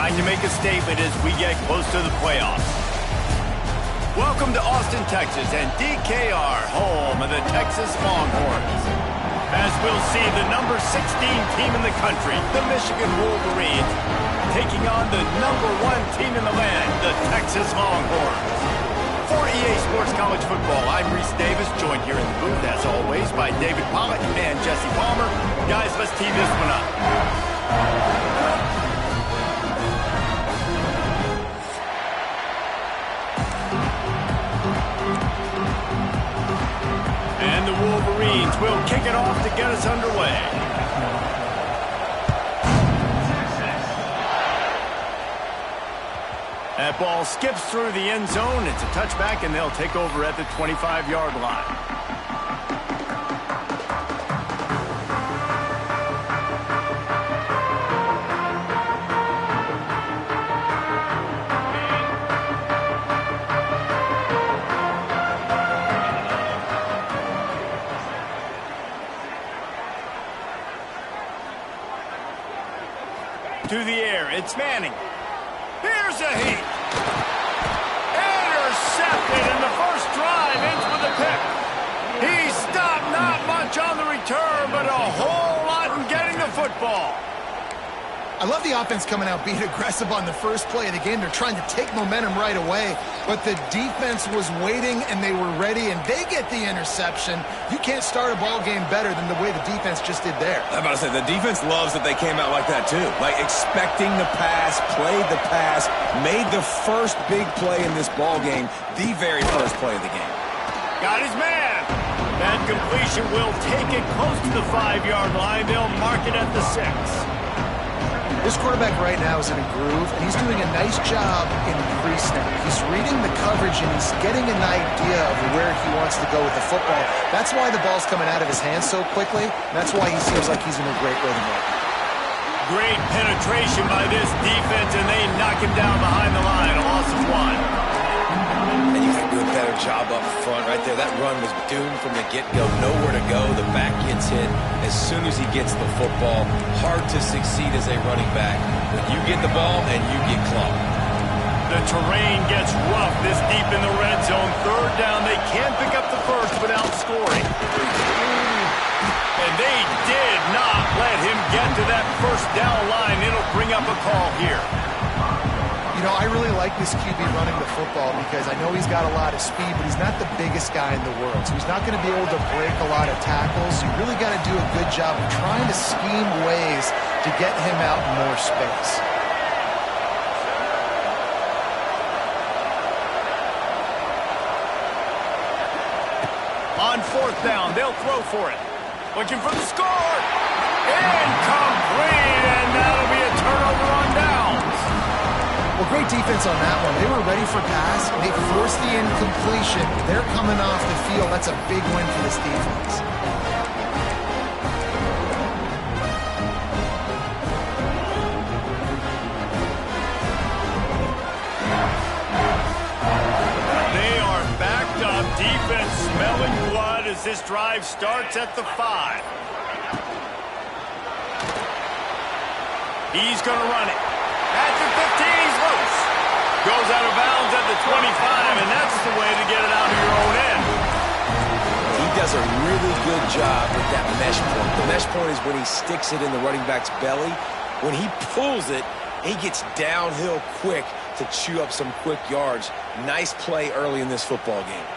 Time to make a statement as we get close to the playoffs. Welcome to Austin, Texas, and DKR, home of the Texas Longhorns. As we'll see, the number 16 team in the country, the Michigan Wolverines, taking on the number 1 team in the land, the Texas Longhorns. For EA Sports College Football, I'm Reese Davis, joined here in the booth, as always, by David Pollock and Jesse Palmer. Guys, let's tee this one up. And the Wolverines will kick it off to get us underway. That ball skips through the end zone. It's a touchback, and they'll take over at the 25-yard line. To the air, it's Manning. Here's a heat. Intercepted in the first drive, ends with a pick. He stopped not much on the return, but a whole lot in getting the football. I love the offense coming out, being aggressive on the first play of the game. They're trying to take momentum right away, but the defense was waiting, and they were ready, and they get the interception. You can't start a ball game better than the way the defense just did there. I'm about to say, the defense loves that they came out like that, too. Like, expecting the pass, played the pass, made the first big play in this ball game, the very first play of the game. Got his man. That completion will take it close to the 5-yard line. They'll mark it at the 6. This quarterback right now is in a groove, and he's doing a nice job in pre-snap. He's reading the coverage, and he's getting an idea of where he wants to go with the football. That's why the ball's coming out of his hands so quickly. That's why he seems like he's in a great rhythm right now. Great penetration by this defense, and they knock him down behind the line. A loss of 1. And you can do a better job up front right there. That run was doomed from the get-go. Nowhere to go. The back gets hit as soon as he gets the football. Hard to succeed as a running back when you get the ball and you get clogged. The terrain gets rough this deep in the red zone. Third down. They can't pick up the first without scoring. And they did not let him get to that first down line. It'll bring up a call here. You know, I really like this QB running the football because I know he's got a lot of speed, but he's not the biggest guy in the world. So he's not going to be able to break a lot of tackles. You really got to do a good job of trying to scheme ways to get him out in more space. On 4th down, they'll throw for it. Looking for the score. Incomplete, and that'll be a turnover on downs. Well, great defense on that one. They were ready for pass. They forced the incompletion. They're coming off the field. That's a big win for this defense. They are backed up. Defense smelling blood as this drive starts at the 5. He's going to run it. At the 15, he's loose. Goes out of bounds at the 25, and that's the way to get it out of your own end. He does a really good job with that mesh point. The mesh point is when he sticks it in the running back's belly. When he pulls it, he gets downhill quick to chew up some quick yards. Nice play early in this football game.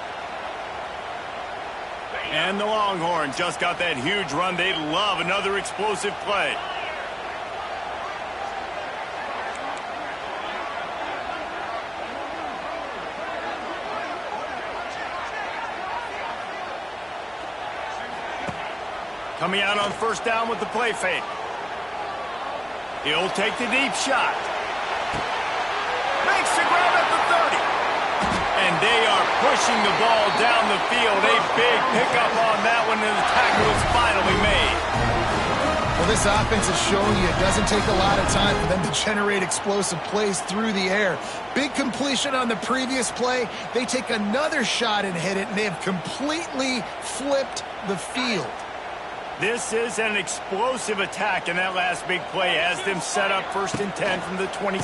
And the Longhorns just got that huge run. They'd love another explosive play. Coming out on 1st down with the play fake. He'll take the deep shot. Makes the grab at the 30. And they are pushing the ball down the field. A big pickup on that one, and the tackle is finally made. Well, this offense is showing you it doesn't take a lot of time for them to generate explosive plays through the air. Big completion on the previous play. They take another shot and hit it, and they have completely flipped the field. This is an explosive attack, and that last big play has them set up 1st and 10 from the 26.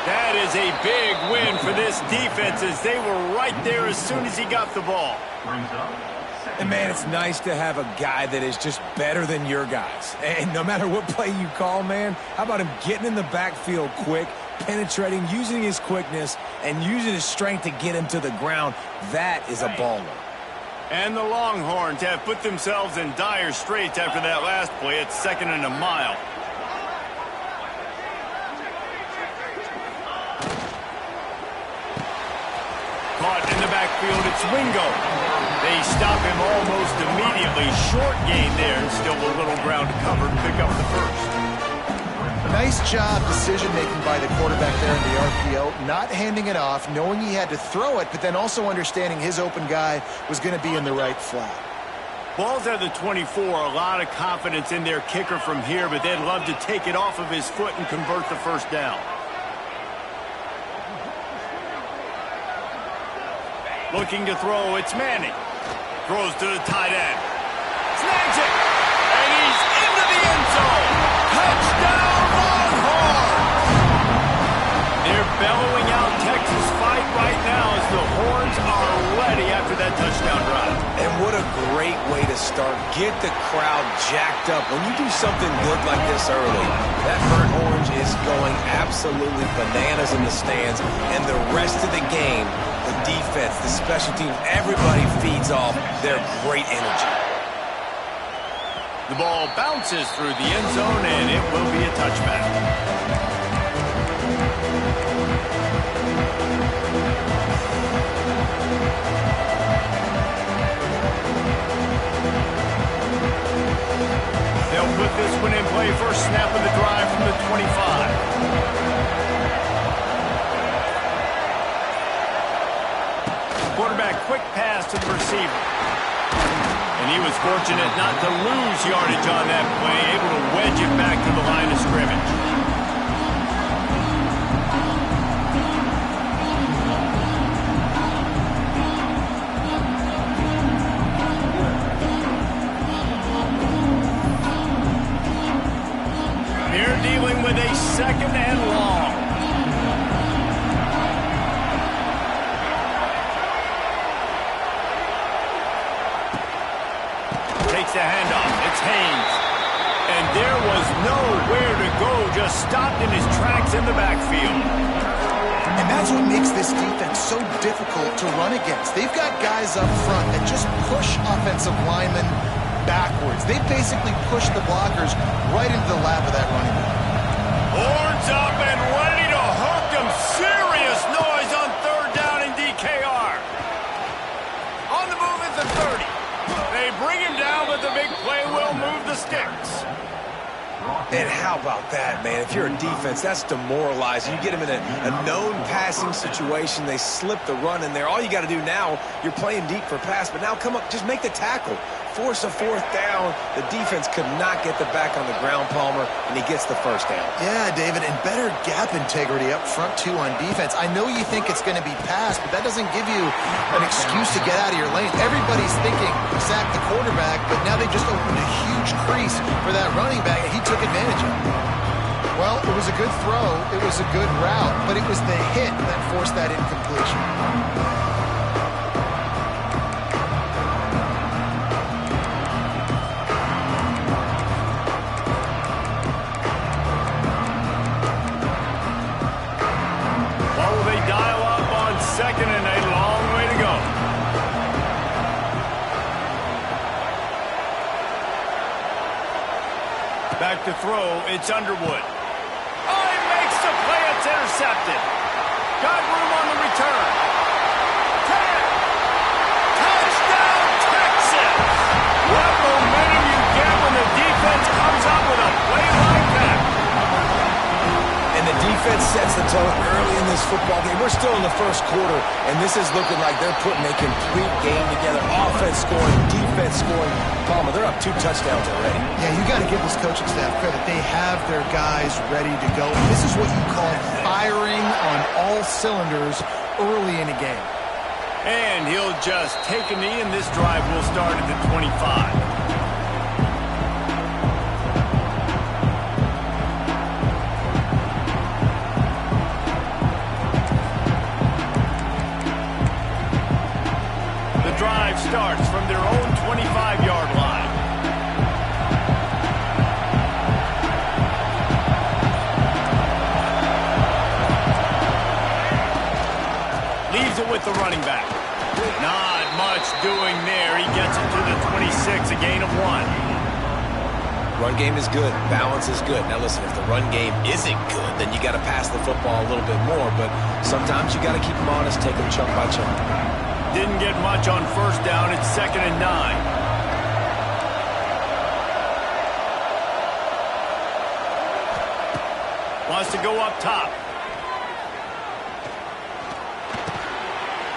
That is a big win for this defense as they were right there as soon as he got the ball. And, man, it's nice to have a guy that is just better than your guys. And no matter what play you call, man, how about him getting in the backfield quick, penetrating, using his quickness, and using his strength to get him to the ground? That is a baller. And the Longhorns have put themselves in dire straits after that last play at 2nd and a mile. Caught in the backfield, it's Wingo. They stop him almost immediately. Short gain there, and still a little ground to cover to pick up the first. Nice job decision-making by the quarterback there in the RPO, not handing it off, knowing he had to throw it, but then also understanding his open guy was going to be in the right flat. Ball's at the 24, a lot of confidence in their kicker from here, but they'd love to take it off of his foot and convert the first down. Looking to throw, it's Manning. Throws to the tight end. Snags it! And he's into the end zone! Touchdown, Longhorns! They're bellowing out Texas fight right now as the Horns are ready after that touchdown drive. And what a great way to start. Get the crowd jacked up. When you do something good like this early, that burnt orange is going absolutely bananas in the stands. And the rest of the game, the defense, the special teams, everybody feeds off their great energy. The ball bounces through the end zone, and it will be a touchback. They'll put this one in play. First snap of the drive from the 25. Quarterback, quick pass to the receiver. And he was fortunate not to lose yardage on that play, able to wedge it back to the line of scrimmage. They're dealing with a 2nd and long. Takes the handoff. It's Haynes. And there was nowhere to go, just stopped in his tracks in the backfield. And that's what makes this defense so difficult to run against. They've got guys up front that just push offensive linemen backwards. They basically push the blockers right into the lap of that running back. Horns up and ready to hook them. Serious noise on 3rd down in DKR. On the move is the 30. They bring him down, but the big play will move the sticks. And how about that, man? If you're a defense, that's demoralizing. You get them in a known passing situation. They slip the run in there. All you got to do now, you're playing deep for pass, but now come up, just make the tackle. Force a 4th down. The defense could not get the back on the ground, Palmer, and he gets the first down. Yeah, David, and better gap integrity up front, too, on defense. I know you think it's going to be passed, but that doesn't give you an excuse to get out of your lane. Everybody's thinking sack the quarterback, but now they just opened a huge crease for that running back, and he took advantage of it. Well, it was a good throw. It was a good route, but it was the hit that forced that incompletion. Second and a long way to go. Back to throw, it's Underwood. Oh, he makes the play, it's intercepted. Got room on the return. 10. Touchdown, Texas! What momentum you get when the defense comes up with a play like that. And the defense sets the tone early in this football game. We're still in the first quarter, and this is looking like they're putting a complete game together. Offense scoring, defense scoring. Palmer, they're up 2 touchdowns already. Yeah, you got to give this coaching staff credit. They have their guys ready to go. This is what you call firing on all cylinders early in a game. And he'll just take a knee, and this drive will start at the 25. with the running back. Not much doing there. He gets it to the 26, a gain of 1. Run game is good. Balance is good. Now listen, if the run game isn't good, then you got to pass the football a little bit more. But sometimes you got to keep them honest, take them chunk by chunk. Didn't get much on first down. It's 2nd and 9. Wants to go up top.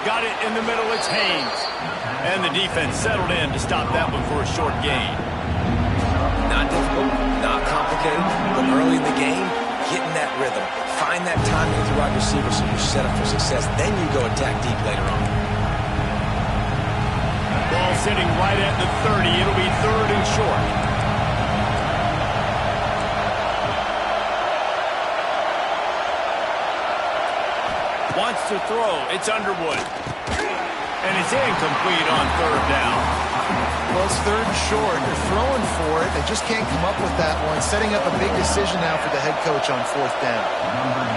Got it in the middle. It's Haynes. And the defense settled in to stop that one for a short gain. Not difficult, not complicated, but early in the game, getting that rhythm. Find that timing with the wide receiver so you're set up for success. Then you go attack deep later on. Ball sitting right at the 30. It'll be 3rd and short. Wants to throw. It's Underwood. And it's incomplete on 3rd down. Well, it's 3rd and short. They're throwing for it. They just can't come up with that one. Setting up a big decision now for the head coach on 4th down.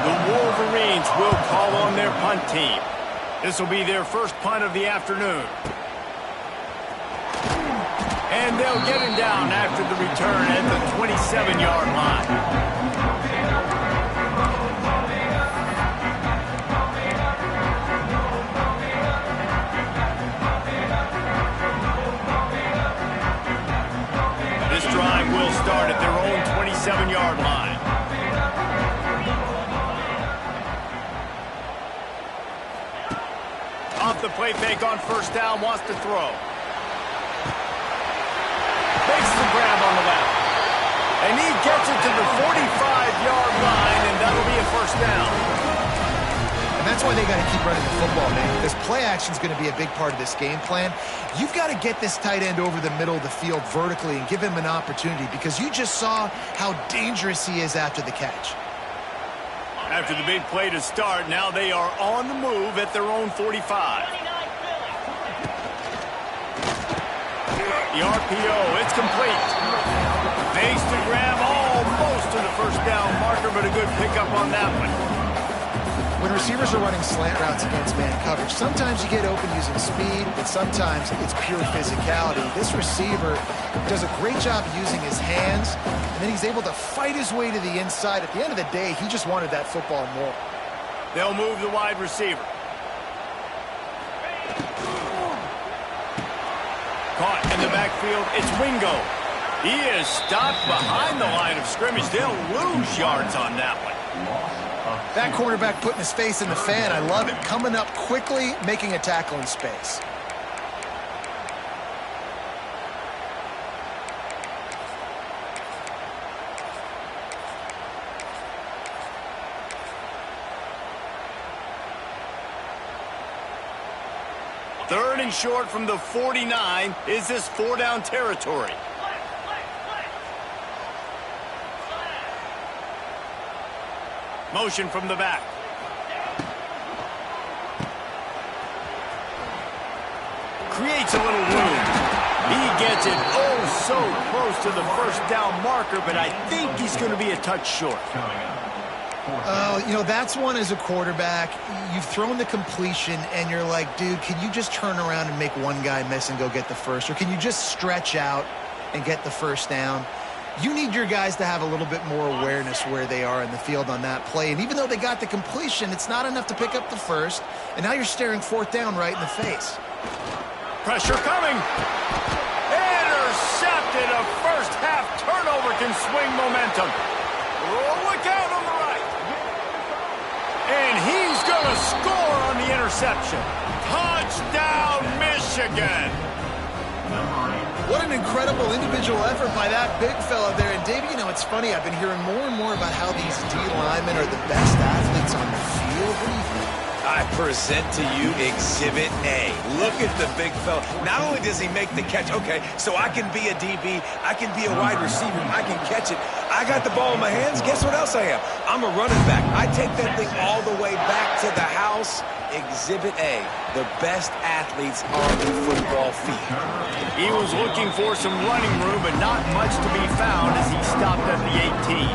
The Wolverines will call on their punt team. This will be their first punt of the afternoon. And they'll get him down after the return at the 27-yard line. This drive will start at their own 27-yard line. Off the play fake on 1st down, wants to throw. Makes the grab on the left. And he gets it to the 45-yard line, and that'll be a 1st down. And that's why they got to keep running the football, man, because play action is going to be a big part of this game plan. You've got to get this tight end over the middle of the field vertically and give him an opportunity, because you just saw how dangerous he is after the catch. After the big play to start, now they are on the move at their own 45. The RPO, it's complete. Makes the grab almost to the 1st down marker, but a good pickup on that one. When receivers are running slant routes against man coverage, sometimes you get open using speed, but sometimes it's pure physicality. This receiver does a great job using his hands, and then he's able to fight his way to the inside. At the end of the day, he just wanted that football more. They'll move the wide receiver. Caught in the backfield, it's Wingo. He is stopped behind the line of scrimmage. They'll lose yards on that one. That quarterback putting his face in the fan, I love it. Coming up quickly, making a tackle in space. Third and short from the 49. Is this 4-down territory? Motion from the back. Creates a little room. He gets it so close to the 1st down marker, but I think he's going to be a touch short. You know, that's one as a quarterback. You've thrown the completion, and you're like, dude, can you just turn around and make one guy miss and go get the first? Or can you just stretch out and get the 1st down? You need your guys to have a little bit more awareness where they are in the field on that play. And even though they got the completion, it's not enough to pick up the 1st. And now you're staring 4th down right in the face. Pressure coming. Intercepted. A first-half turnover can swing momentum. Oh, look out on the right. And he's going to score on the interception. Touchdown, Michigan. What an incredible individual effort by that big fella there. And, Dave, you know, it's funny. I've been hearing more and more about how these D linemen are the best athletes on the field. What do you think? I present to you Exhibit A. Look at the big fella. Not only does he make the catch, okay, so I can be a DB, I can be a wide receiver, I can catch it. I got the ball in my hands. Guess what else I am? I'm a running back. I take that thing all the way back to the house. Exhibit A, the best athletes on the football field. He was looking for some running room, but not much to be found as he stopped at the 18.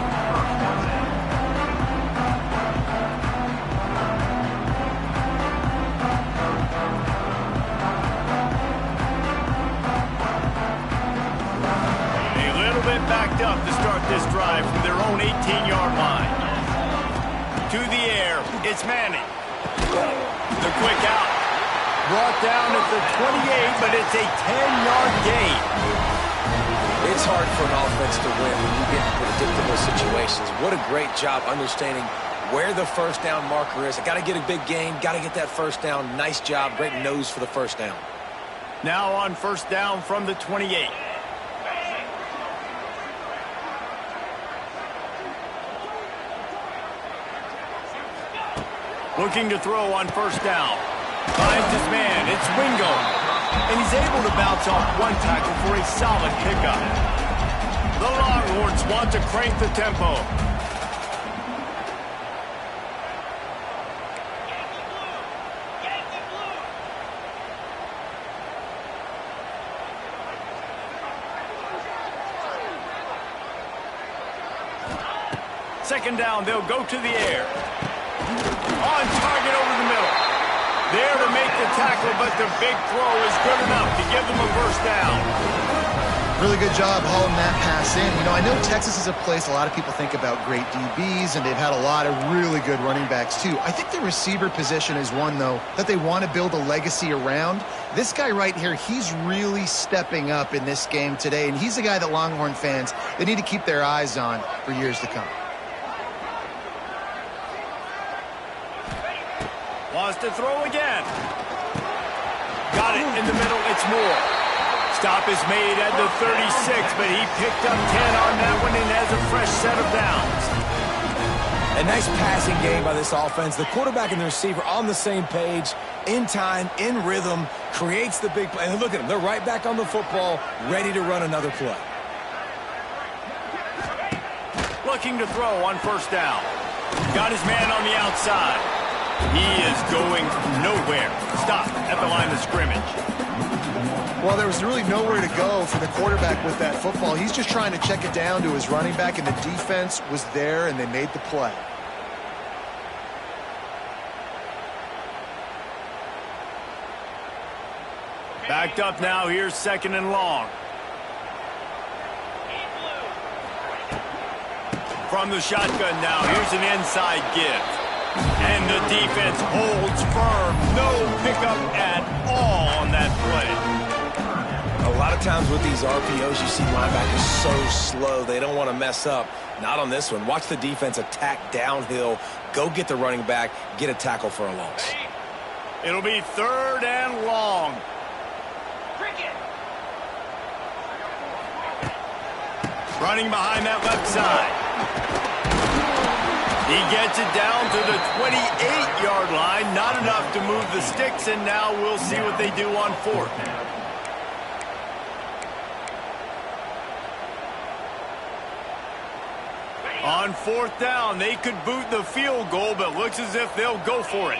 18-yard line. To the air, it's Manning. The quick out. Brought down at the 28, but it's a 10-yard gain. It's hard for an offense to win when you get in predictable situations. What a great job understanding where the first down marker is. I got to get a big gain, got to get that first down. Nice job, great nose for the first down. Now on first down from the 28. Looking to throw on first down. Finds his man. It's Wingo. And he's able to bounce off one tackle for a solid pickup. The Longhorns want to crank the tempo. Second down, they'll go to the air. On target over the middle. There to make the tackle, but the big throw is good enough to give them a first down. Really good job hauling that pass in. You know, I know Texas is a place a lot of people think about great DBs, and they've had a lot of really good running backs too. I think the receiver position is one, though, that they want to build a legacy around. This guy right here, he's really stepping up in this game today, and he's a guy that Longhorn fans, they need to keep their eyes on for years to come. Wants to throw again. Got it in the middle. It's Moore. Stop is made at the 36, but he picked up 10 on that one and has a fresh set of downs. A nice passing game by this offense. The quarterback and the receiver on the same page, in time, in rhythm, creates the big play. And look at them. They're right back on the football, ready to run another play. Looking to throw on first down. Got his man on the outside. He is going nowhere. Stop at the line of scrimmage. Well, there was really nowhere to go for the quarterback with that football. He's just trying to check it down to his running back, and the defense was there, and they made the play. Backed up now. Here's second and long. From the shotgun now. Here's an inside give. And the defense holds firm. No pickup at all on that play. A lot of times with these RPOs, you see linebackers so slow, they don't want to mess up. Not on this one. Watch the defense attack downhill, go get the running back, get a tackle for a loss. It'll be third and long. Running behind that left side. He gets it down to the 28-yard line. Not enough to move the sticks, and now we'll see what they do on fourth. On fourth down, they could boot the field goal, but looks as if they'll go for it.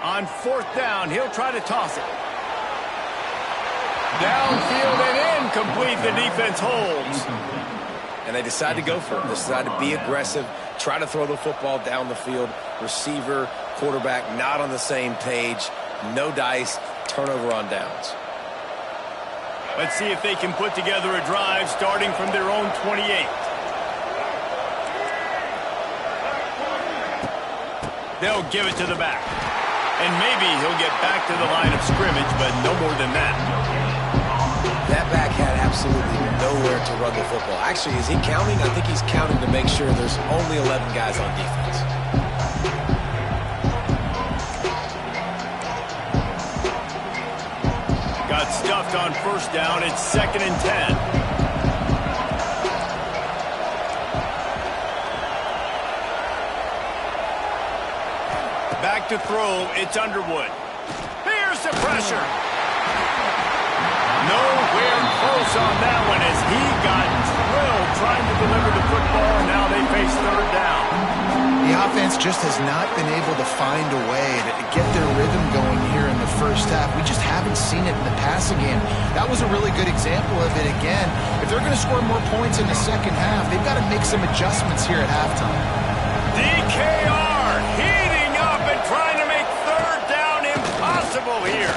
On fourth down, he'll try to toss it. Downfield and incomplete. The defense holds. And they decide to go for it. They decide to be aggressive, try to throw the football down the field. Receiver, quarterback, not on the same page. No dice, turnover on downs. Let's see if they can put together a drive starting from their own 28. They'll give it to the back. And maybe he'll get back to the line of scrimmage, but no more than that. That back had absolutely nowhere to run the football. Actually, is he counting? I think he's counting to make sure there's only 11 guys on defense. Got stuffed on first down. It's second and 10. Back to throw, it's Underwood. Here's the pressure. Nowhere close on that one as he got drilled trying to deliver the football, and now they face third down. The offense just has not been able to find a way to get their rhythm going here in the first half. We just haven't seen it in the passing game. That was a really good example of it again. If they're going to score more points in the second half, they've got to make some adjustments here at halftime. DKR heating up and trying to make trouble here.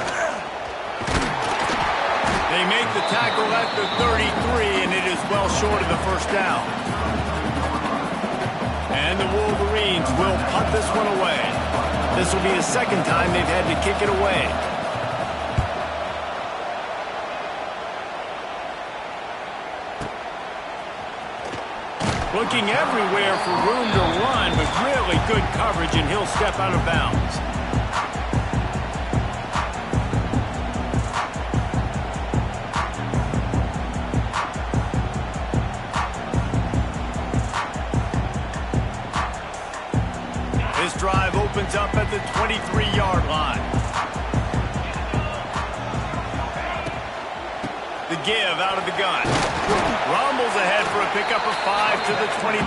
They make the tackle at the 33, and it is well short of the first down. And the Wolverines will punt this one away. This will be the second time they've had to kick it away. Looking everywhere for room to run, but really good coverage, and he'll step out of bounds. This drive opens up at the 23-yard line. The give out of the gun. Rumbles ahead for a pickup of 5 to the 29.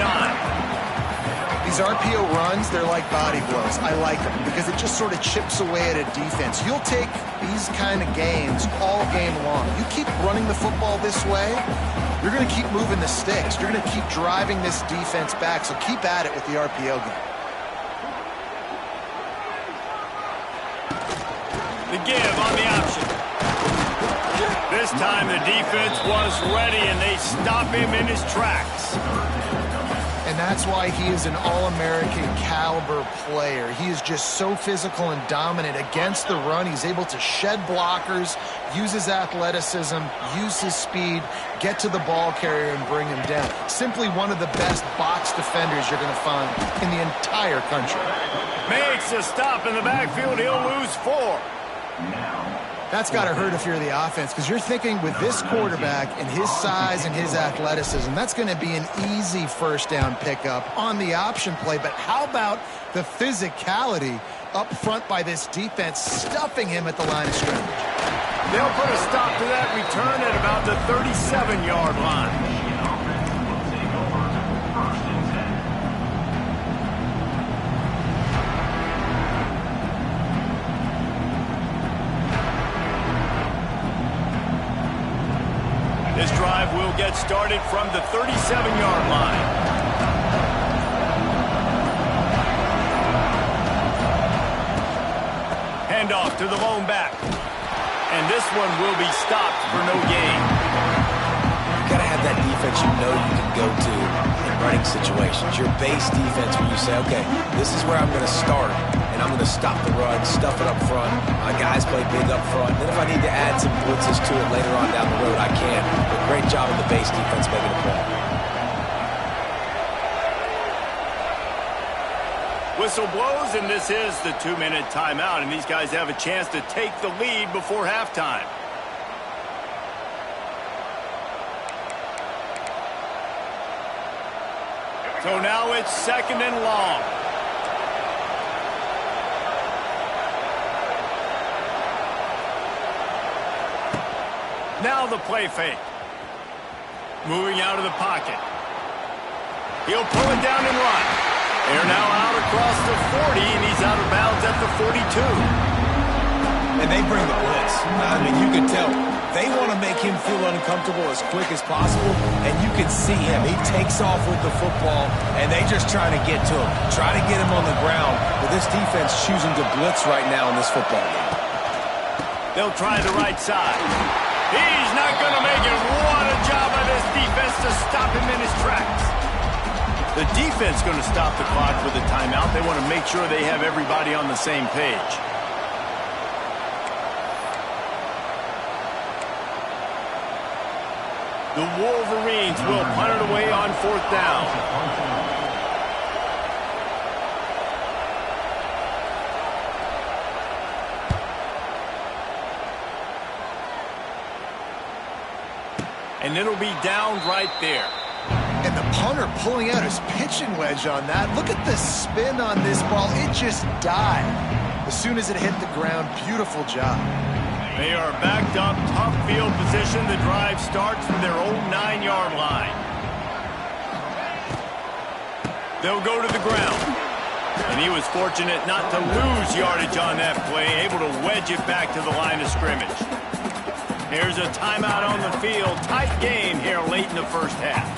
These RPO runs, they're like body blows. I like them because it just sort of chips away at a defense. You'll take these kind of gains all game long. You keep running the football this way, you're going to keep moving the sticks. You're going to keep driving this defense back, so keep at it with the RPO game. The give on the option. This time the defense was ready, and they stop him in his tracks. And that's why he is an All-American caliber player. He is just so physical and dominant against the run. He's able to shed blockers, use his athleticism, use his speed, get to the ball carrier and bring him down. Simply one of the best box defenders you're going to find in the entire country. Makes a stop in the backfield. He'll lose 4. That's got to hurt if you're the offense, because you're thinking with this quarterback and his size and his athleticism, that's going to be an easy first down pickup on the option play. But how about the physicality up front by this defense, stuffing him at the line of scrimmage? They'll put a stop to that return at about the 37-yard line. This drive will get started from the 37-yard line. Handoff to the lone back. And this one will be stopped for no gain. You got to have that defense you know you can go to in running situations. Your base defense where you say, okay, this is where I'm going to start. And I'm going to stop the run, stuff it up front. My guys play big up front. Then if I need to add some blitzes to it later on down the road, I can. But great job of the base defense making a play. Whistle blows, and this is the 2-minute timeout. And these guys have a chance to take the lead before halftime. So now it's 2nd and long. Now the play fake. Moving out of the pocket. He'll pull it down and run. They're now out across the 40, and he's out of bounds at the 42. And they bring the blitz. I mean, you can tell. They want to make him feel uncomfortable as quick as possible, and you can see him. He takes off with the football, and they just trying to get to him. Try to get him on the ground, but this defense choosing to blitz right now in this football game. They'll try the right side. He's not going to make it. What a job by this defense to stop him in his tracks. The defense going to stop the clock with a timeout. They want to make sure they have everybody on the same page. The Wolverines will punt it away on 4th down. And it'll be down right there. And the punter pulling out his pitching wedge on that. Look at the spin on this ball. It just died as soon as it hit the ground. Beautiful job. They are backed up, tough field position. The drive starts from their own 9-yard line. They'll go to the ground. And he was fortunate not to lose yardage on that play, able to wedge it back to the line of scrimmage. Here's a timeout on the field. Tight game here late in the first half.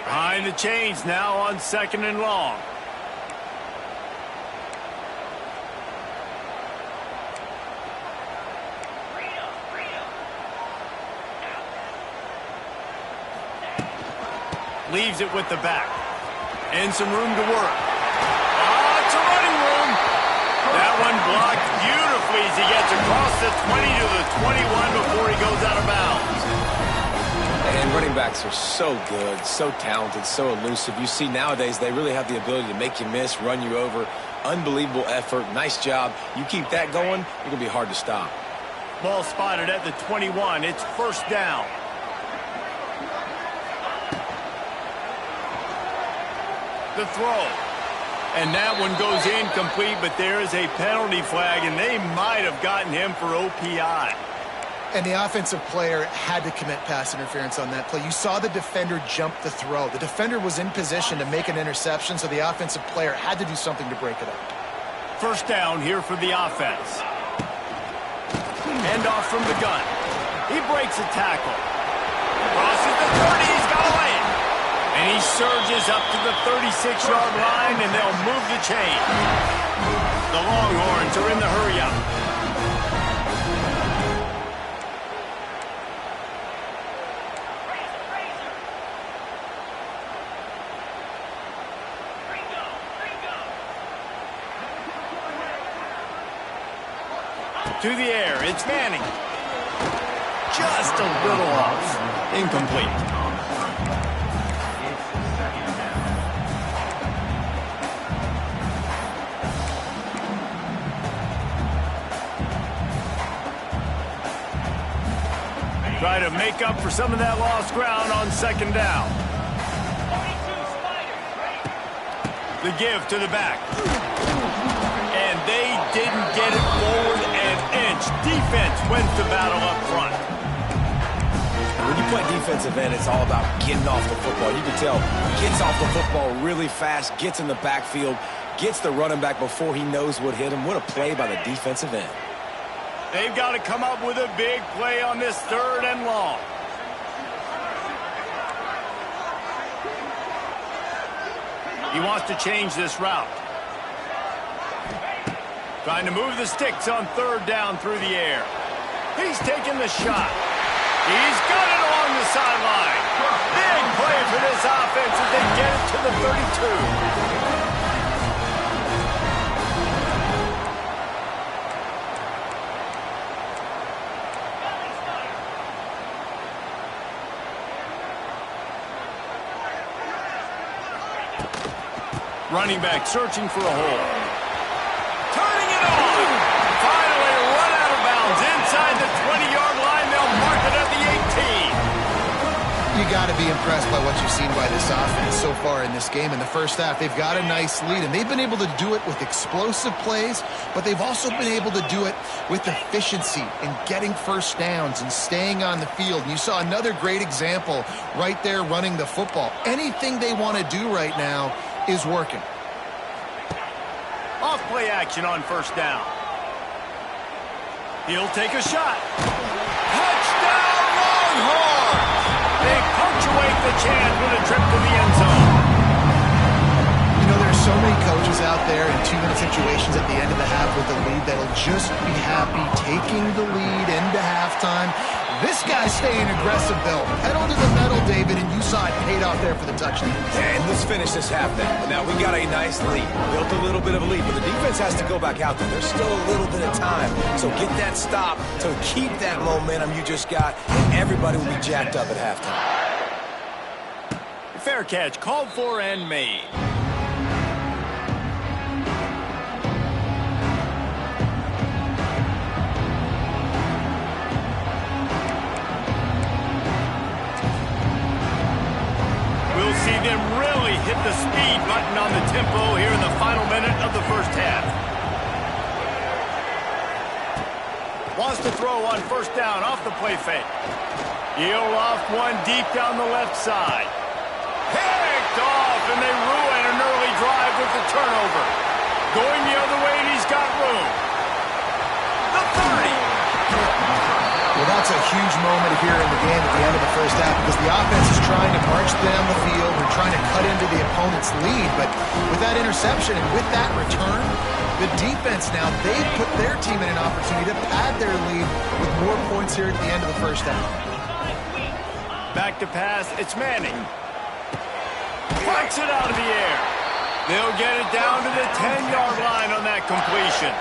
Behind the the change now on 2nd and long. Leaves it with the back. And some room to work. It's a running room. That one blocked beautifully as he gets across the 20 to the 21 before he goes out of bounds. And running backs are so good, so talented, so elusive. You see nowadays they really have the ability to make you miss, run you over. Unbelievable effort. Nice job. You keep that going, you're going to be hard to stop. Ball spotted at the 21. It's 1st down. The throw. And that one goes incomplete, but there is a penalty flag, and they might have gotten him for OPI. And the offensive player had to commit pass interference on that play. You saw the defender jump the throw. The defender was in position to make an interception, so the offensive player had to do something to break it up. 1st down here for the offense. Hand off from the gun. He breaks a tackle. Crosses the 30. He's got to lay it. And he surges up to the 36-yard line, and they'll move the chain. The Longhorns are in the hurry-up. To the air, it's Manning. Just a little off. Incomplete. Try to make up for some of that lost ground on 2nd down. The give to the back. And they didn't get it forward an inch. Defense wins the battle up front. When you play defensive end, it's all about getting off the football. You can tell, gets off the football really fast, gets in the backfield, gets the running back before he knows what hit him. What a play by the defensive end. They've got to come up with a big play on this 3rd and long. He wants to change this route. Trying to move the sticks on 3rd down through the air. He's taking the shot. He's got it along the sideline. Big play for this offense as they get it to the 32. Running back searching for a hole. Turning it on. Finally run out of bounds inside the 20-yard line. They'll mark it at the 18. You got to be impressed by what you've seen by this offense so far in this game. In the first half, they've got a nice lead, and they've been able to do it with explosive plays, but they've also been able to do it with efficiency and getting 1st downs and staying on the field. And you saw another great example right there running the football. Anything they want to do right now is working. Off play action on 1st down. He'll take a shot. Touchdown Longhorns! They punctuate the chance with a trip to the end zone. You know, there's so many coaches out there in 2-minute situations at the end of the half with the lead that'll just be happy taking the lead into halftime. This guy's staying aggressive, though. Pedal to the metal, David, and you saw it paid off there for the touchdown. And let's finish this half then. Now, we got a nice lead. Built a little bit of a lead, but the defense has to go back out there. There's still a little bit of time. So get that stop to keep that momentum you just got, and everybody will be jacked up at halftime. Fair catch, called for and made. We'll see them really hit the speed button on the tempo here in the final minute of the first half. Wants to throw on 1st down off the play fake. He'll off one deep down the left side. Picked off, and they ruin an early drive with the turnover. Going the other way, and he's got room. The 30. Well, that's is a huge moment here in the game at the end of the first half because the offense is trying to march down the field. They're trying to cut into the opponent's lead. But with that interception and with that return, the defense now, they've put their team in an opportunity to pad their lead with more points here at the end of the first half. Back to pass. It's Manning. Flicks it out of the air. They'll get it down to the 10-yard line on that completion.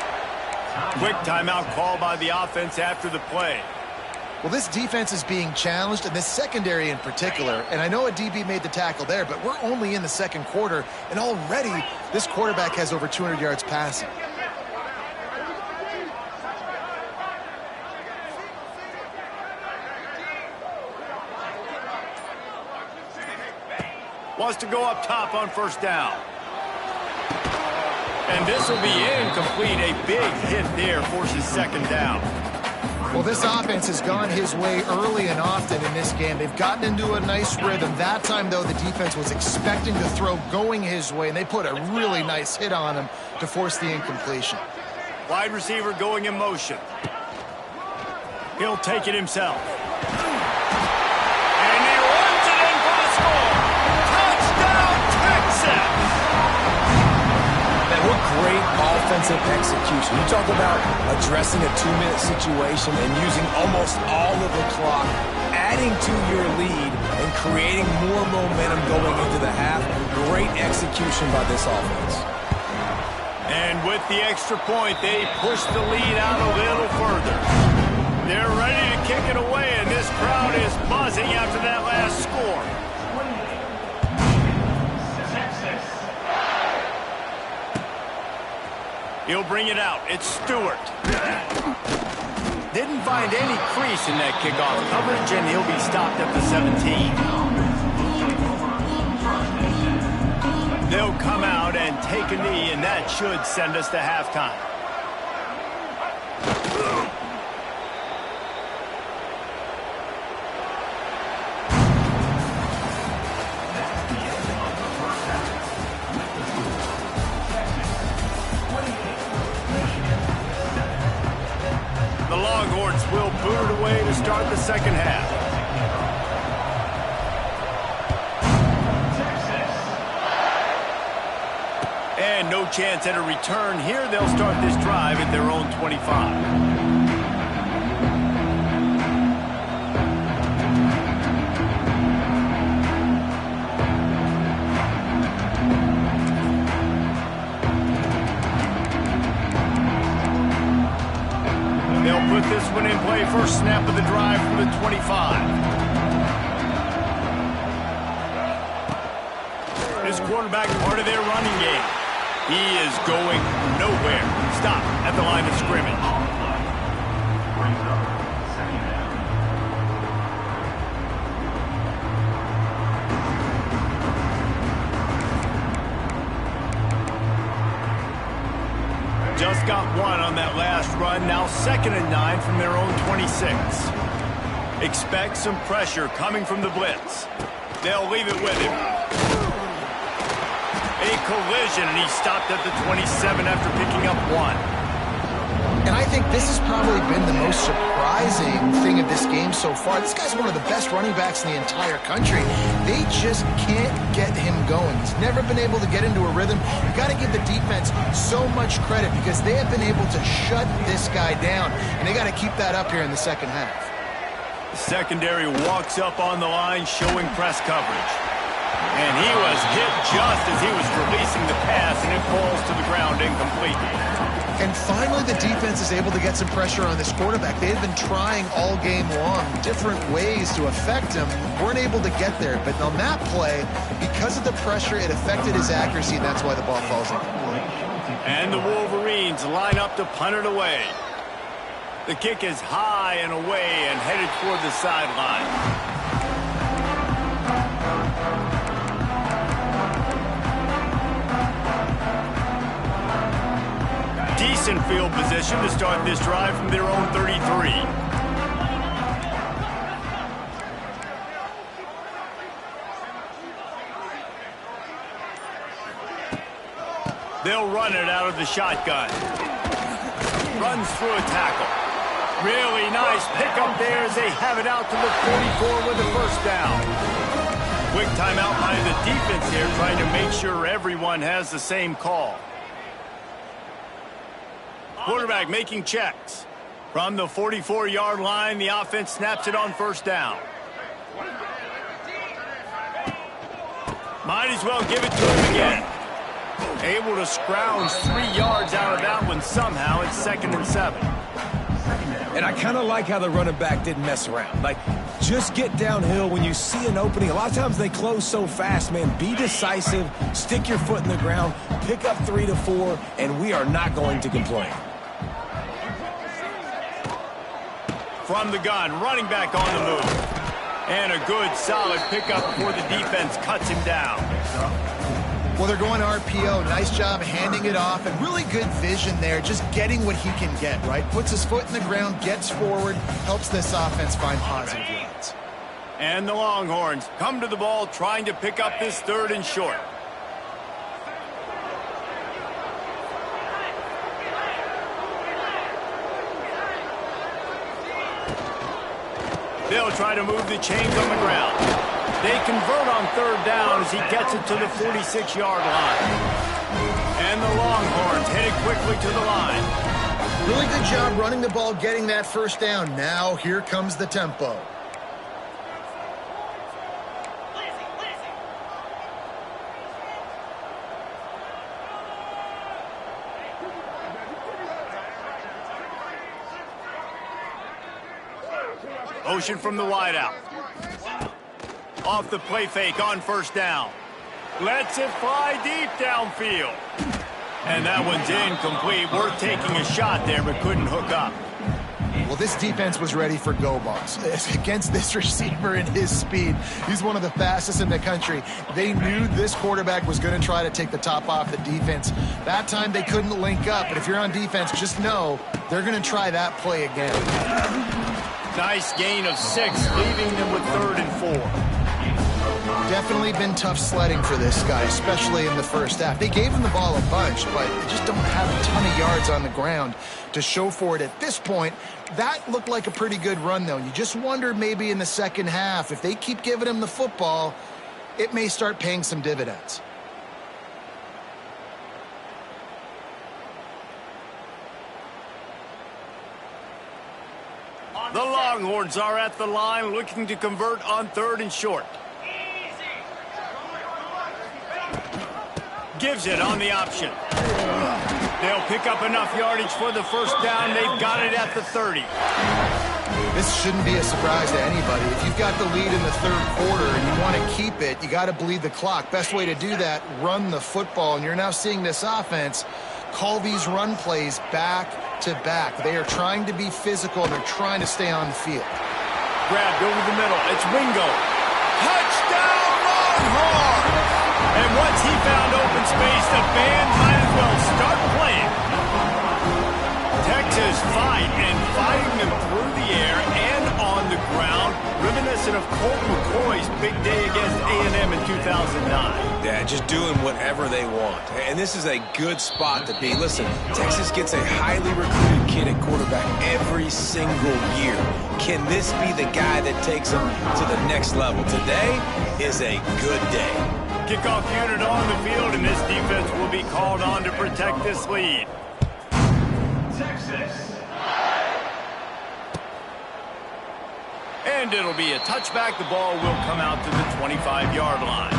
Quick timeout call by the offense after the play. Well, this defense is being challenged, and this secondary in particular. And I know a DB made the tackle there, but we're only in the second quarter, and already this quarterback has over 200 yards passing. Wants to go up top on first down. And this will be incomplete. A big hit there forces second down. Well, this offense has gone his way early and often in this game. They've gotten into a nice rhythm. That time, though, the defense was expecting the throw going his way, and they put a really nice hit on him to force the incompletion. Wide receiver going in motion. He'll take it himself. And he runs it in for the score. Touchdown, Texas! Man, what great offensive execution. You talk about addressing a 2-minute situation and using almost all of the clock, adding to your lead and creating more momentum going into the half. Great execution by this offense. And with the extra point, they push the lead out a little further. They're ready to kick it away, and this crowd is buzzing after that last score. He'll bring it out. It's Stewart. Didn't find any crease in that kickoff coverage, and he'll be stopped at the 17. They'll come out and take a knee, and that should send us to halftime. The Longhorns will boot it away to start the second half. And no chance at a return here. They'll start this drive at their own 25. They'll put this one in play. First snap of the drive from the 25. This quarterback part of their running game. He is going nowhere. Stop at the line of scrimmage. Just got one on that last run. Now 2nd and 9 from their own 26. Expect some pressure coming from the blitz. They'll leave it with him. A collision, and he stopped at the 27 after picking up one. And I think this has probably been the most surprising thing of this game so far. This guy's one of the best running backs in the entire country. They just can't get him going. He's never been able to get into a rhythm. You got to give the defense so much credit because they have been able to shut this guy down, and they got to keep that up here in the second half. The secondary walks up on the line, showing press coverage. And he was hit just as he was releasing the pass, and it falls to the ground incomplete. And finally, the defense is able to get some pressure on this quarterback. They had been trying all game long, different ways to affect him. Weren't able to get there. But on that play, because of the pressure, it affected his accuracy, and that's why the ball falls incomplete. And the Wolverines line up to punt it away. The kick is high and away and headed toward the sideline. Decent field position to start this drive from their own 33. They'll run it out of the shotgun. Runs through a tackle. Really nice pickup there as they have it out to the 44 with the first down. Quick timeout by the defense here, trying to make sure everyone has the same call. Quarterback making checks. From the 44-yard line, the offense snaps it on first down. Might as well give it to him again. Able to scrounge 3 yards out of that one somehow. It's 2nd and 7. And I kind of like how the running back didn't mess around. Like, just get downhill when you see an opening. A lot of times they close so fast, man. Be decisive, stick your foot in the ground, pick up 3 to 4, and we are not going to complain. From the gun, running back on the move. And a good, solid pickup before the defense cuts him down. Well, they're going RPO. Nice job handing it off, and really good vision there, just getting what he can get, right? Puts his foot in the ground, gets forward, helps this offense find positive yards. And the Longhorns come to the ball trying to pick up this 3rd and short. They'll try to move the chains on the ground. They convert on 3rd down as he gets it to the 46-yard line. And the Longhorns headed quickly to the line. Really good job running the ball, getting that first down. Now here comes the tempo. Motion from the wideout. Off the play fake on first down. Lets it fly deep downfield. And that one's incomplete. Worth taking a shot there, but couldn't hook up. Well, this defense was ready for go balls. Against this receiver and his speed, he's one of the fastest in the country. They knew this quarterback was going to try to take the top off the defense. That time they couldn't link up, but if you're on defense, just know they're going to try that play again. Nice gain of 6, leaving them with 3rd and 4. Definitely been tough sledding for this guy, especially in the first half. They gave him the ball a bunch, but they just don't have a ton of yards on the ground to show for it at this point. That looked like a pretty good run, though. You just wondered maybe in the second half, if they keep giving him the football, it may start paying some dividends. The Longhorns are at the line looking to convert on 3rd and short. Gives it on the option. They'll pick up enough yardage for the first down. They've got it at the 30. This shouldn't be a surprise to anybody. If you've got the lead in the 3rd quarter and you want to keep it, you got to bleed the clock. Best way to do that, run the football. And you're now seeing this offense call these run plays back to back. They are trying to be physical, and they're trying to stay on the field. Grabbed over the middle. It's Wingo. Touchdown, Longhorns! And once he found open space, the band might as well start playing. Texas fighting them through the air and on the ground, reminiscent of Colt McCoy's big day against A&M in 2009. Yeah, just doing whatever they want. And this is a good spot to be. Listen, Texas gets a highly recruited kid at quarterback every single year. Can this be the guy that takes them to the next level? Today is a good day. Kickoff unit on the field, and this defense will be called on to protect this lead. Texas. And it'll be a touchback. The ball will come out to the 25-yard line.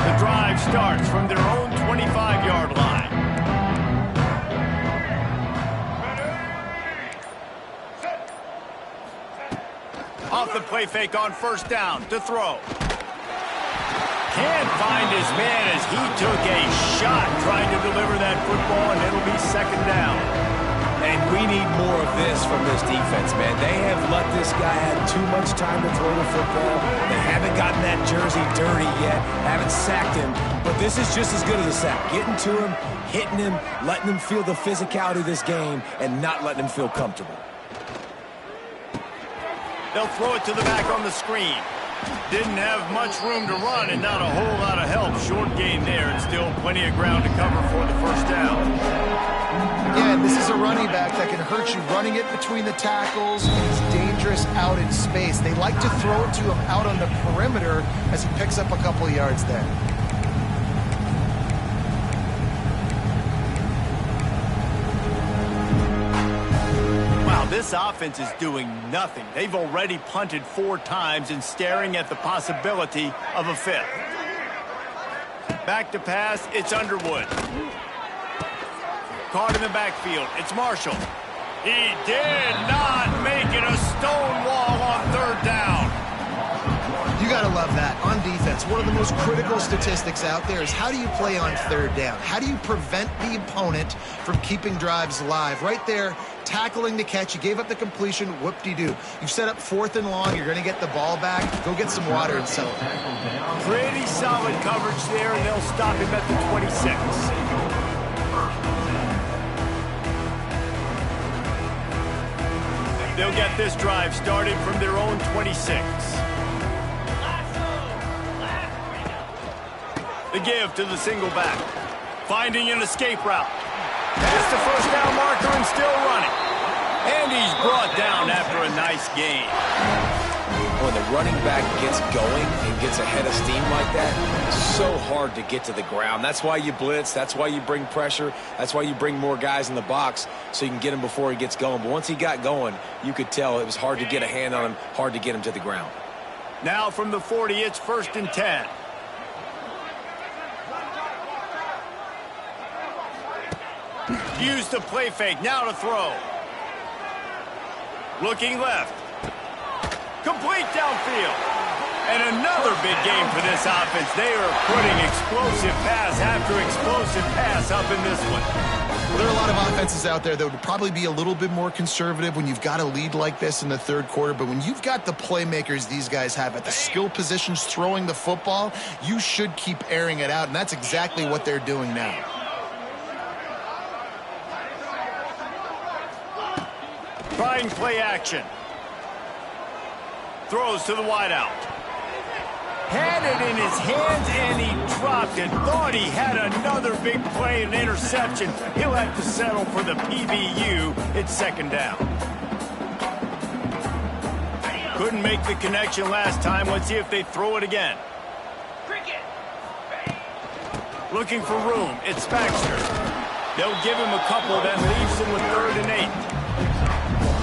The drive starts from their own 25-yard line. Off the play fake on first down to throw. Can't find his man as he took a shot trying to deliver that football, and it'll be 2nd down. And we need more of this from this defense, man. They have let this guy have too much time to throw the football. They haven't gotten that jersey dirty yet, haven't sacked him. But this is just as good as a sack. Getting to him, hitting him, letting him feel the physicality of this game, and not letting him feel comfortable. They'll throw it to the back on the screen. Didn't have much room to run and not a whole lot of help. Short gain there and still plenty of ground to cover for the first down. Again, this is a running back that can hurt you running it between the tackles. He's dangerous out in space. They like to throw it to him out on the perimeter as he picks up a couple of yards there. This offense is doing nothing. They've already punted 4 times and staring at the possibility of a 5th. Back to pass, it's Underwood. Caught in the backfield, it's Marshall. He did not make it a stone wall on 3rd down. You got to love that. On defense, one of the most critical statistics out there is how do you play on 3rd down? How do you prevent the opponent from keeping drives alive? Right there, tackling the catch. You gave up the completion. Whoop-de-doo. You've set up 4th and long. You're going to get the ball back. Go get some water and settle. Pretty solid coverage there, and they'll stop him at the 26. They'll get this drive started from their own 26. The give to the single back. Finding an escape route. Past the first down marker and still running. And he's brought down after a nice gain. When the running back gets going and gets ahead of steam like that, it's so hard to get to the ground. That's why you blitz. That's why you bring pressure. That's why you bring more guys in the box so you can get him before he gets going. But once he got going, you could tell it was hard to get a hand on him, hard to get him to the ground. Now from the 40, it's 1st and 10. Use the play fake, now to throw. Looking left. Complete downfield. And another big game for this offense. They are putting explosive pass after explosive pass up in this one. Well, there are a lot of offenses out there that would probably be a little bit more conservative when you've got a lead like this in the 3rd quarter. But when you've got the playmakers these guys have at the skill positions throwing the football, you should keep airing it out. And that's exactly what they're doing now. Trying play action. Throws to the wideout. Had it in his hands and he dropped it. Thought he had another big play and interception. He'll have to settle for the PBU. It's 2nd down. Couldn't make the connection last time. Let's see if they throw it again. Looking for room. It's Baxter. They'll give him a couple. That leaves him with 3rd and 8.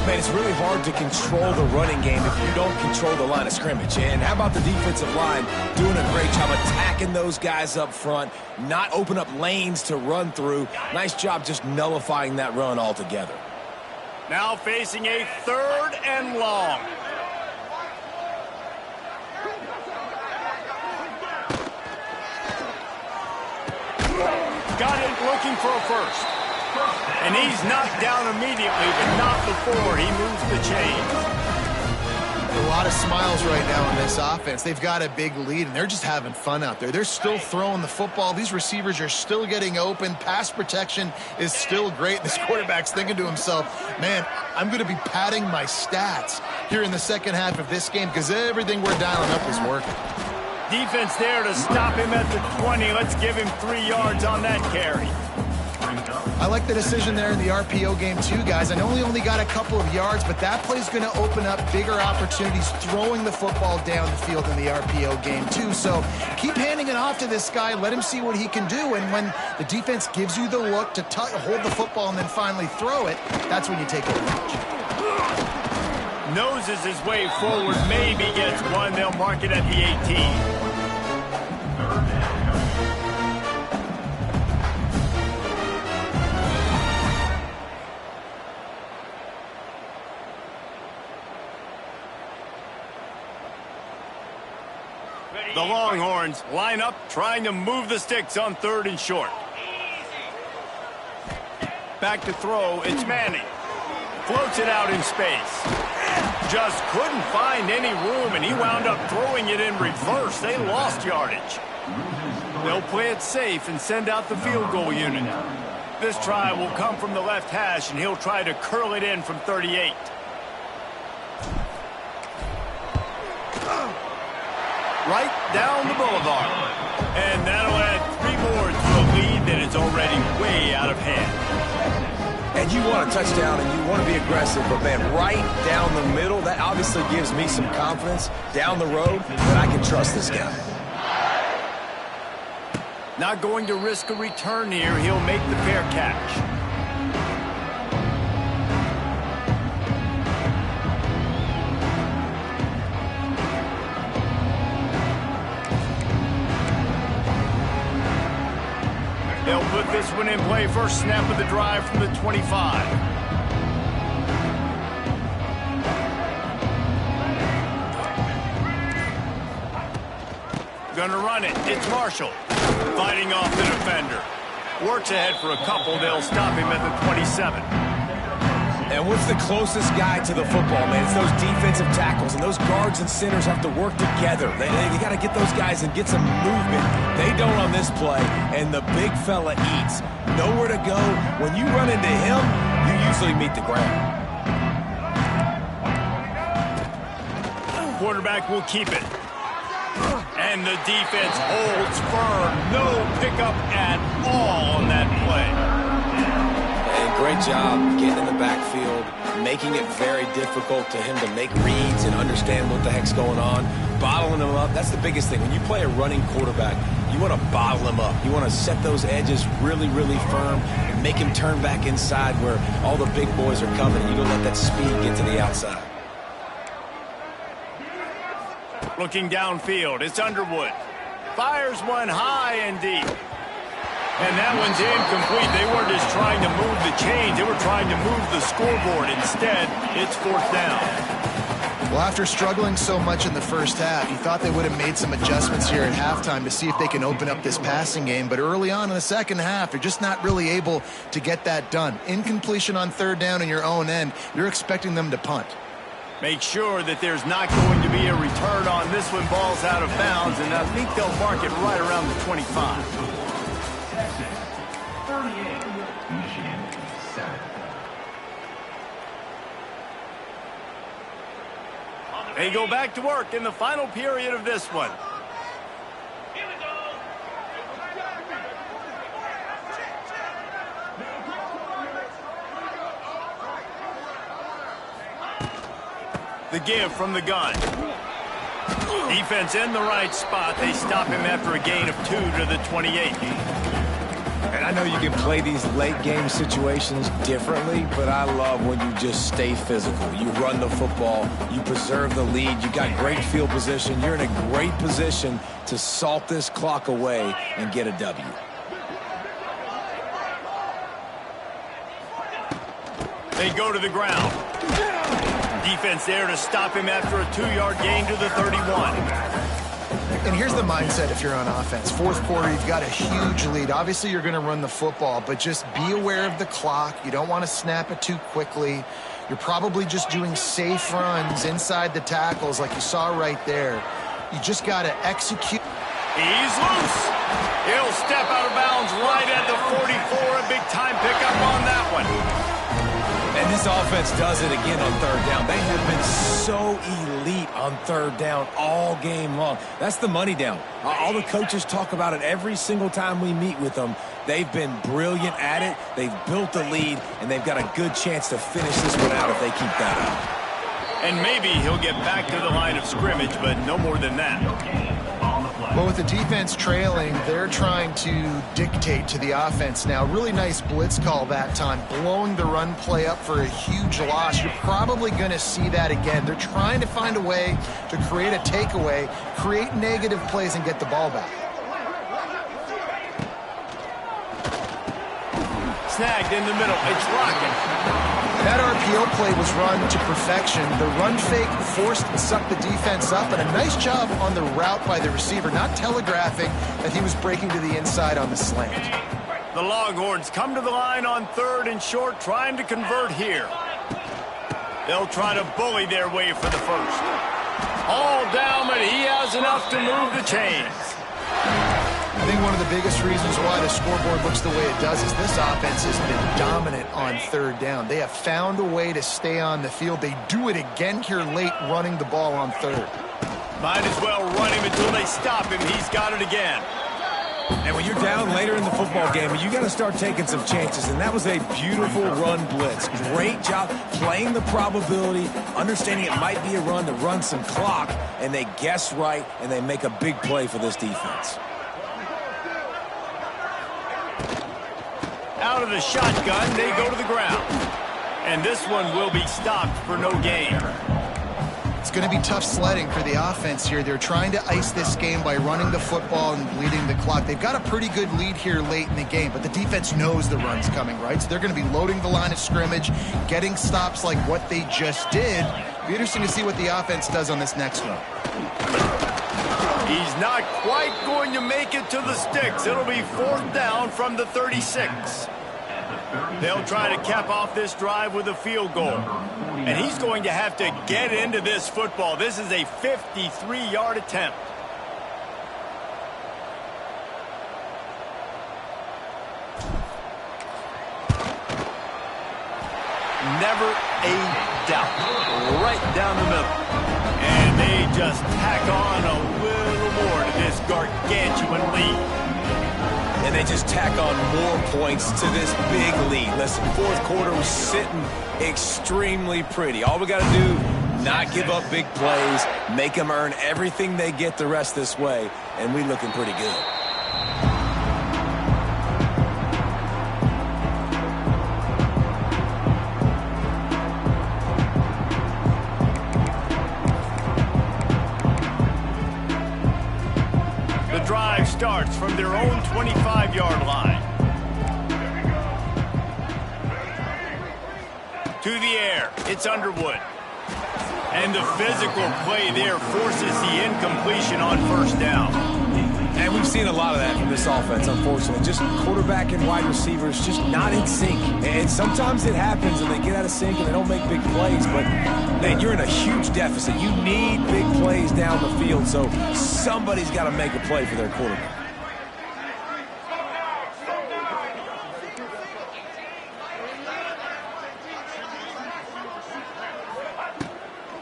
Man, it's really hard to control the running game if you don't control the line of scrimmage. And how about the defensive line doing a great job attacking those guys up front, not open up lanes to run through. Nice job just nullifying that run altogether. Now facing a 3rd and long. Got it looking for a 1st. And he's knocked down immediately, but not before he moves the chains. A lot of smiles right now on this offense. They've got a big lead, and they're just having fun out there. They're still throwing the football. These receivers are still getting open. Pass protection is still great. This quarterback's thinking to himself, man, I'm going to be padding my stats here in the 2nd half of this game because everything we're dialing up is working. Defense there to stop him at the 20. Let's give him 3 yards on that carry. I like the decision there in the RPO game too, guys. I know he only got a couple of yards, but that play's going to open up bigger opportunities throwing the football down the field in the RPO game too. So keep handing it off to this guy. Let him see what he can do. And when the defense gives you the look to hold the football and then finally throw it, that's when you take advantage. Noses his way forward, maybe gets one. They'll mark it at the 18. The Longhorns line up, trying to move the sticks on 3rd and short. Back to throw, it's Manning. Floats it out in space. Just couldn't find any room, and he wound up throwing it in reverse. They lost yardage. They'll play it safe and send out the field goal unit. This try will come from the left hash, and he'll try to curl it in from 38. right down the boulevard. And that'll add 3 more to a lead that is already way out of hand. And you want a touchdown and you want to be aggressive, but man, right down the middle, that obviously gives me some confidence down the road that I can trust this guy. Not going to risk a return here. He'll make the fair catch. They'll put this one in play. First snap of the drive from the 25. Gonna run it. It's Marshall. Fighting off the defender. Works ahead for a couple. They'll stop him at the 27. And what's the closest guy to the football, man? It's those defensive tackles, and those guards and centers have to work together. They got to get those guys and get some movement. They don't on this play, and the big fella eats. Nowhere to go. When you run into him, you usually meet the ground. Quarterback will keep it. And the defense holds firm. No pickup at all on that play. Great job getting in the backfield, making it very difficult to him to make reads and understand what the heck's going on, bottling him up. That's the biggest thing. When you play a running quarterback, you want to bottle him up. You want to set those edges really, really firm and make him turn back inside where all the big boys are coming. You don't let that speed get to the outside. Looking downfield, it's Underwood. Fires one high and deep. And that one's incomplete. They weren't just trying to move the chains. They were trying to move the scoreboard. Instead, it's 4th down. Well, after struggling so much in the first half, you thought they would have made some adjustments here at halftime to see if they can open up this passing game. But early on in the second half, they're just not really able to get that done. Incompletion on 3rd down in your own end, you're expecting them to punt. Make sure that there's not going to be a return on this one. Ball's out of bounds, and I think they'll mark it right around the 25. They go back to work in the final period of this one. The give from the gun. Defense in the right spot. They stop him after a gain of 2 to the 28. And I know you can play these late game situations differently, but I love when you just stay physical. You run the football, you preserve the lead, you got great field position, you're in a great position to salt this clock away and get a W. They go to the ground. Defense there to stop him after a 2-yard gain to the 31. And here's the mindset if you're on offense. 4th quarter, you've got a huge lead. Obviously, you're going to run the football, but just be aware of the clock. You don't want to snap it too quickly. You're probably just doing safe runs inside the tackles like you saw right there. You just got to execute. He's loose. He'll step out of bounds right at the 44. A big-time pickup on that one. And this offense does it again on 3rd down. They have been so elite on 3rd down all game long. That's the money down. All the coaches talk about it every single time we meet with them. They've been brilliant at it. They've built the lead, and they've got a good chance to finish this one out if they keep that up. And maybe he'll get back to the line of scrimmage, but no more than that. But with the defense trailing, they're trying to dictate to the offense now. Really nice blitz call that time, blowing the run play up for a huge loss. You're probably going to see that again. They're trying to find a way to create a takeaway, create negative plays, and get the ball back. Snagged in the middle. It's Rocket. That RPO play was run to perfection. The run fake forced and sucked the defense up, and a nice job on the route by the receiver, not telegraphing that he was breaking to the inside on the slant. The Longhorns come to the line on 3rd and short, trying to convert here. They'll try to bully their way for the first. All down, but he has enough to move the chains. I think one of the biggest reasons why the scoreboard looks the way it does is this offense has been dominant on 3rd down. They have found a way to stay on the field. They do it again here late, running the ball on 3rd. Might as well run him until they stop him. He's got it again. And when you're down later in the football game, you got to start taking some chances. And that was a beautiful run blitz. Great job playing the probability, understanding it might be a run to run some clock, and they guess right, and they make a big play for this defense. Out of the shotgun, they go to the ground. And this one will be stopped for no gain. It's going to be tough sledding for the offense here. They're trying to ice this game by running the football and bleeding the clock. They've got a pretty good lead here late in the game, but the defense knows the run's coming, right? So they're going to be loading the line of scrimmage, getting stops like what they just did. It'll be interesting to see what the offense does on this next run. He's not quite going to make it to the sticks. It'll be 4th down from the 36. They'll try to cap off this drive with a field goal. And he's going to have to get into this football. This is a 53-yard attempt. Never a doubt. Right down the middle. And they just tack on a little more to this gargantuan lead. And they just tack on more points to this big lead. Listen, 4th quarter was sitting extremely pretty. All we got to do, not give up big plays, make them earn everything they get the rest this way, and we looking pretty good. Drive starts from their own 25-yard line. To the air, it's Underwood. And the physical play there forces the incompletion on 1st down. And we've seen a lot of that from this offense, unfortunately. Just quarterback and wide receivers just not in sync. And sometimes it happens and they get out of sync and they don't make big plays. But, man, you're in a huge deficit. You need big plays down the field, so somebody's got to make a play for their quarterback.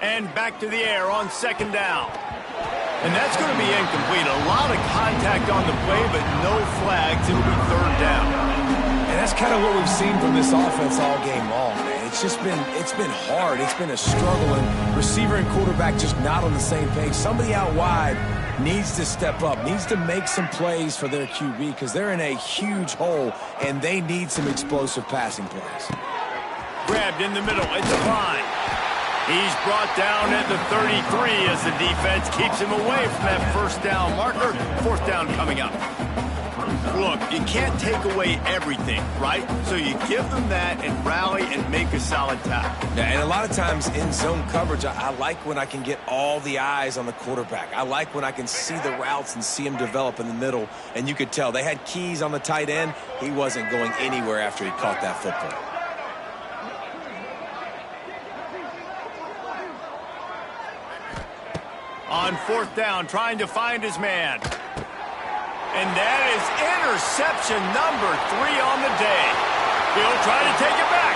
And back to the air on 2nd down. And that's going to be incomplete. A lot of contact on the play, but no flags. It'll be 3rd down. And that's kind of what we've seen from this offense all game long, man. It's been hard. It's been a struggle, and receiver and quarterback just not on the same page. Somebody out wide needs to step up, needs to make some plays for their QB because they're in a huge hole, and they need some explosive passing plays. Grabbed in the middle. It's a line. He's brought down at the 33 as the defense keeps him away from that 1st down marker. 4th down coming up. Look, you can't take away everything, right? So you give them that and rally and make a solid tackle. Yeah, and a lot of times in zone coverage, I like when I can get all the eyes on the quarterback. I like when I can see the routes and see him develop in the middle. And you could tell they had keys on the tight end. He wasn't going anywhere after he caught that football. On 4th down, trying to find his man. And that is interception number 3 on the day. He'll try to take it back.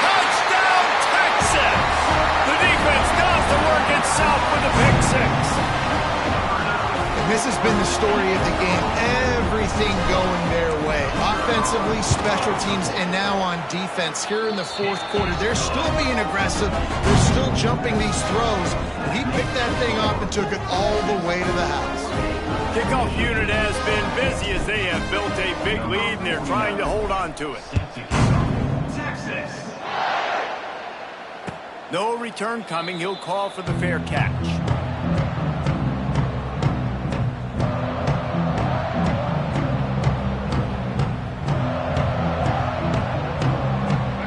Touchdown, Texas! The defense does the work itself with the pick 6. And this has been the story of the game. Everything going their way. Offensively, special teams, and now on defense. Here in the 4th quarter, they're still being aggressive. They're still jumping these throws. And he picked that thing up and took it all the way to the house. Kickoff unit has been busy as they have built a big lead, and they're trying to hold on to it. No return coming. He'll call for the fair catch.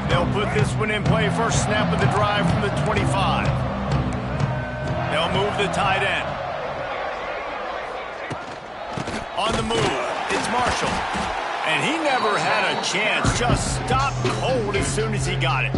They'll put this one in play. First snap of the drive from the 25. They'll move the tight end. On the move, it's Marshall. And he never had a chance. Just stopped cold as soon as he got it.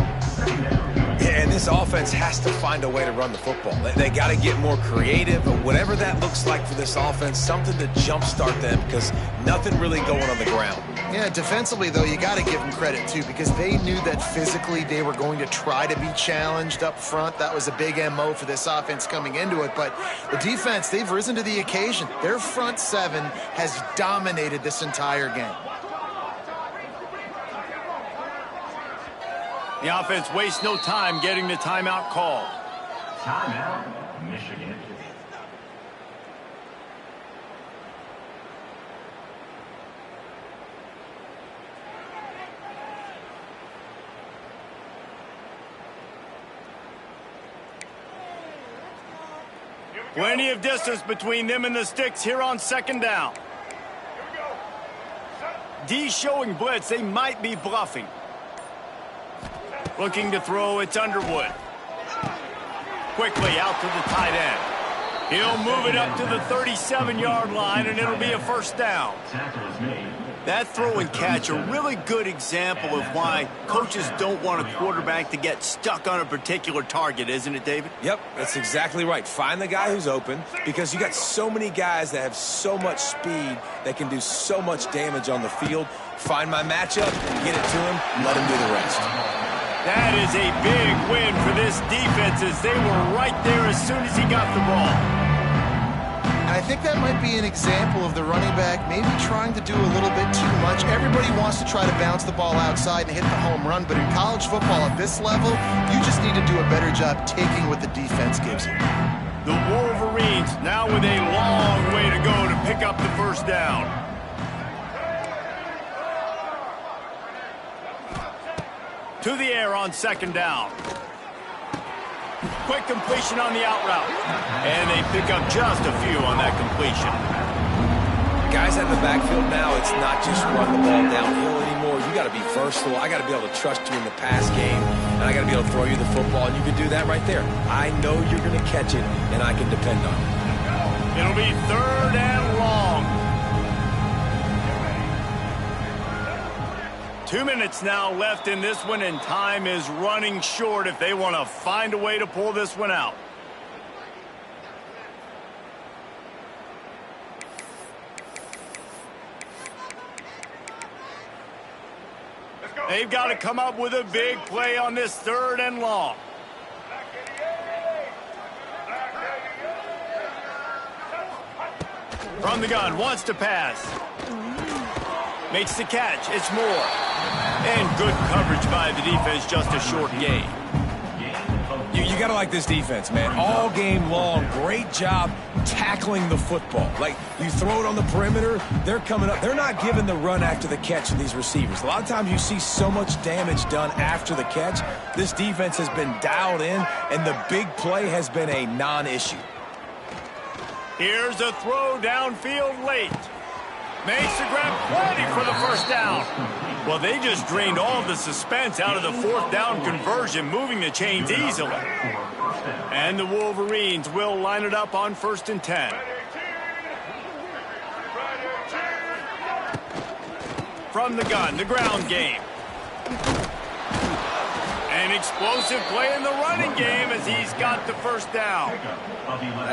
And this offense has to find a way to run the football. They got to get more creative, but whatever that looks like for this offense, something to jumpstart them because nothing really going on the ground. Yeah, defensively, though, you got to give them credit, too, because they knew that physically they were going to try to be challenged up front. That was a big MO for this offense coming into it. But the defense, they've risen to the occasion. Their front seven has dominated this entire game. The offense wastes no time getting the timeout called. Timeout, Michigan. Plenty of distance between them and the sticks here on second down. D showing blitz. They might be bluffing. Looking to throw, it's Underwood. Quickly out to the tight end. He'll move it up to the 37-yard line, and it'll be a first down. That throw and catch, a really good example of why coaches don't want a quarterback to get stuck on a particular target, isn't it, David? Yep, that's exactly right. Find the guy who's open because you got so many guys that have so much speed that can do so much damage on the field. Find my matchup, get it to him, let him do the rest. That is a big win for this defense as they were right there as soon as he got the ball. And I think that might be an example of the running back maybe trying to do a little bit too much. Everybody wants to try to bounce the ball outside and hit the home run, but in college football at this level, you just need to do a better job taking what the defense gives you. The Wolverines now with a long way to go to pick up the first down. To the air on second down. Quick completion on the out route. And they pick up just a few on that completion. Guys out in the backfield now, it's not just run the ball downhill anymore. You got to be versatile. I got to be able to trust you in the pass game, and I got to be able to throw you the football, and you can do that right there. I know you're going to catch it, and I can depend on it. It'll be third and long. 2 minutes now left in this one, and time is running short if they want to find a way to pull this one out. They've got to come up with a big play on this third and long. From the gun, wants to pass. Makes the catch, it's Moore. And good coverage by the defense, just a short gain. You got to like this defense, man. All game long, great job tackling the football. Like, you throw it on the perimeter, they're coming up. They're not giving the run after the catch to these receivers. A lot of times you see so much damage done after the catch. This defense has been dialed in, and the big play has been a non-issue. Here's a throw downfield late. Makes the grab, plenty for the first down. Well, they just drained all of the suspense out of the fourth down conversion, moving the chains easily. And the Wolverines will line it up on 1st and 10. From the gun, the ground game. An explosive play in the running game as he's got the first down.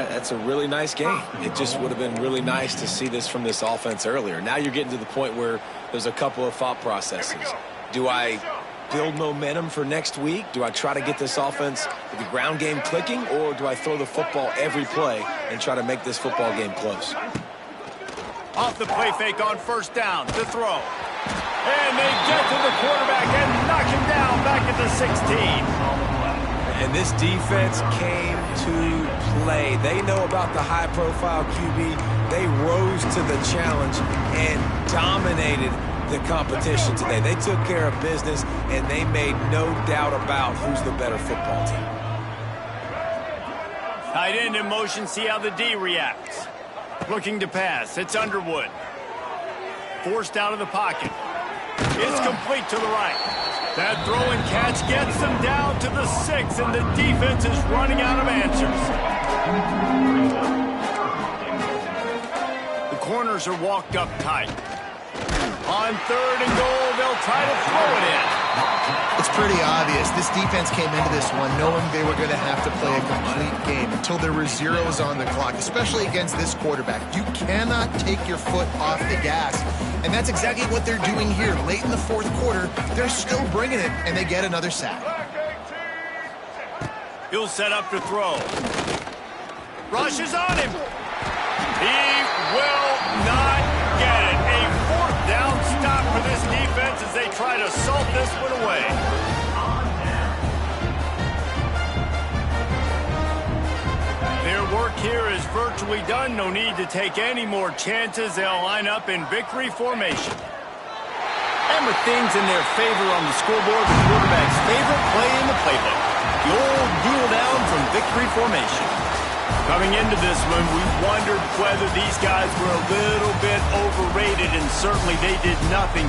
That's a really nice game. It just would have been really nice to see this from this offense earlier. Now you're getting to the point where there's a couple of thought processes. Do I build momentum for next week? Do I try to get this offense with the ground game clicking, or do I throw the football every play and try to make this football game close? Off the play fake on first down, the throw. And they get to the quarterback and knock him down back at the 16. And this defense came to play. They know about the high-profile QB. They rose to the challenge and dominated the competition today. They took care of business, and they made no doubt about who's the better football team. Tight end in motion, see how the D reacts. Looking to pass, it's Underwood. Forced out of the pocket. It's complete to the right. That throw and catch gets them down to the 6, and the defense is running out of answers. The corners are walked up tight. On 3rd and goal, they'll try to throw it in. It's pretty obvious. This defense came into this one knowing they were going to have to play a complete game until there were zeros on the clock, especially against this quarterback. You cannot take your foot off the gas, and that's exactly what they're doing here. Late in the fourth quarter, they're still bringing it, and they get another sack. He'll set up to throw. Rushes on him. He will not get it. A fourth down stop for this defense as they try to salt this one away. Their work here is virtually done. No need to take any more chances. They'll line up in victory formation. And with things in their favor on the scoreboard, the quarterback's favorite play in the playbook. The old kneel down from victory formation. Coming into this one, we wondered whether these guys were a little bit overrated, and certainly they did nothing